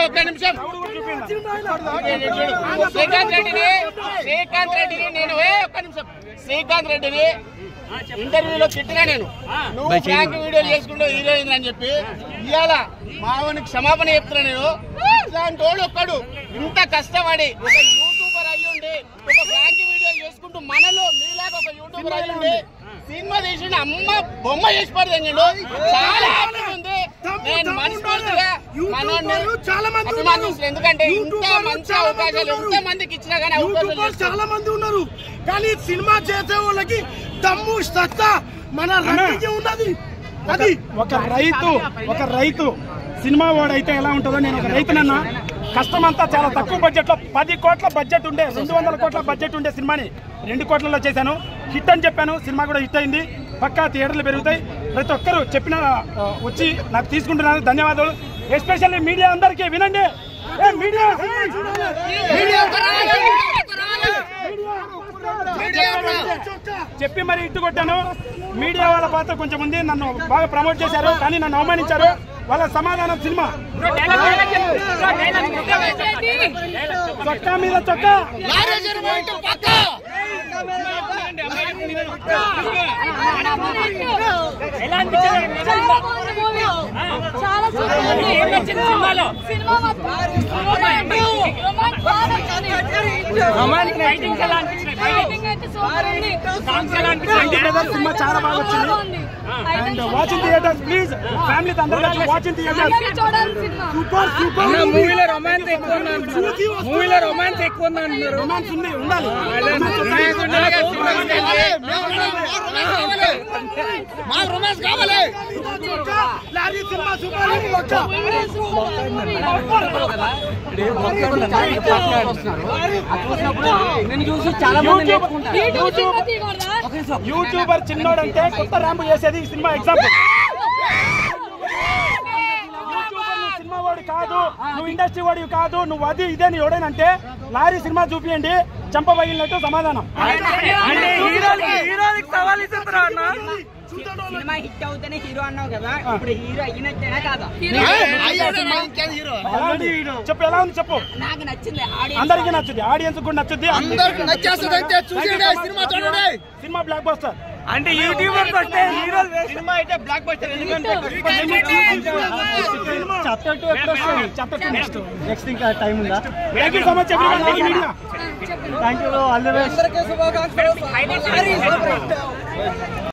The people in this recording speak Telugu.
ఒక్క నిమిషం శ్రీకాంత్ రెడ్డిని నేను ఒక్క నిమిషం శ్రీకాంత్ రెడ్డిని ఇంటర్వ్యూలో తిట్టినా నేను నువ్వు ఫ్రాంక్ వీడియోలు చేసుకుంటూ హీరోయిన్ అని చెప్పి ఇవాళ మావనికి క్షమాపణ చెప్తున్నా నేను ఇట్లాంటి వాడు ఒక్కడు ఇంత కష్టపడి ఒక యూట్యూబర్ అయ్యుండి ఒక ఫ్రాంక్ వీడియోలు చేసుకుంటూ మనలో మీలాగా ఒక యూట్యూబర్ అయ్యుండి సినిమా తీసిన అమ్మ బొమ్మ చేసి పడుతుంది చాలా హ్యాపీ ఉంది. నేను మనస్ఫూర్తిగా అభిమానిస్తున్నాను ఎందుకంటే ఇంత మంచి అవకాశాలు ఎంత మందికి ఇచ్చినా కానీ అవకాశాలు చాలా మంది ఉన్నారు కానీ సినిమా చేసే వాళ్ళకి దమ్ము సత్తా మన రంగకి ఉన్నది. అది ఒక రైతు సినిమా వాడు అయితే ఎలా ఉంటుందో నేను ఒక రైతునన్నా కష్టమంతా చాలా తక్కువ బడ్జెట్లో 10 కోట్ల బడ్జెట్ ఉండే 200 కోట్ల బడ్జెట్ ఉండే సినిమాని 2 కోట్లలో చేశాను. హిట్ అని చెప్పాను, సినిమా కూడా హిట్ అయింది. పక్కా థియేటర్లు పెరుగుతాయి. ప్రతి ఒక్కరు చెప్పిన వచ్చి నాకు తీసుకుంటున్నాను. ధన్యవాదాలు. ఎస్పెషల్లీ మీడియా అందరికీ వినండి. చెప్పి మరి ఇట్టు కొట్టాను. మీడియా వాళ్ళ పాత్ర కొంచెం ఉంది. నన్ను బాగా ప్రమోట్ చేశారు కానీ నన్ను అవమానించారు. వాళ్ళ సమాధానం సినిమా చొక్కా మీద చొక్కా సినిమా చాలా బాగా వచ్చింది. And watching theatres please family అందరూ కలిసి వాచింగ్ థియేటర్స్. సూపర్ మూవీలో రొమాన్స్ ఎక్కువ ఉందంటున్నారు. రొమాన్స్ ఉంది, ఉండాలి. రొమాన్స్ కావాలి. యూట్యూబర్ చిన్నోడంటే కొత్త ర్యాంపు చేసేది ఈ సినిమా ఎగ్జాంపుల్. సినిమా వాడు కాదు, నువ్వు ఇండస్ట్రీ వాడివి కాదు, నువ్వు అది ఇదే నీ ఎవడేనంటే లారీ సినిమా చూపియండి చంప పగిలినట్టు సమాధానం. సినిమా హిట్ అవుతేనే హీరో అన్నావు కదా, ఇప్పుడు హీరో అయినట్టేనా కాదా? చెప్పు ఎలా ఉంది చెప్పు. నాకు నచ్చింది, అందరికీ నచ్చుద్ది, ఆడియన్స్ కూడా నచ్చుద్ది. సినిమా బ్లాక్ బస్టర్ అంటే యూట్యూబర్స్ వస్తే హీరో సినిమా అయితే బ్లాక్ బస్టర్. ఎందుకంటే చాప్టర్ 2 ఎప్పుడు వస్తుంది? చాప్టర్ 2 నెక్స్ట్ ఇంకా టైం ఉందా? Thank you so much everyone. Thank you, all the best.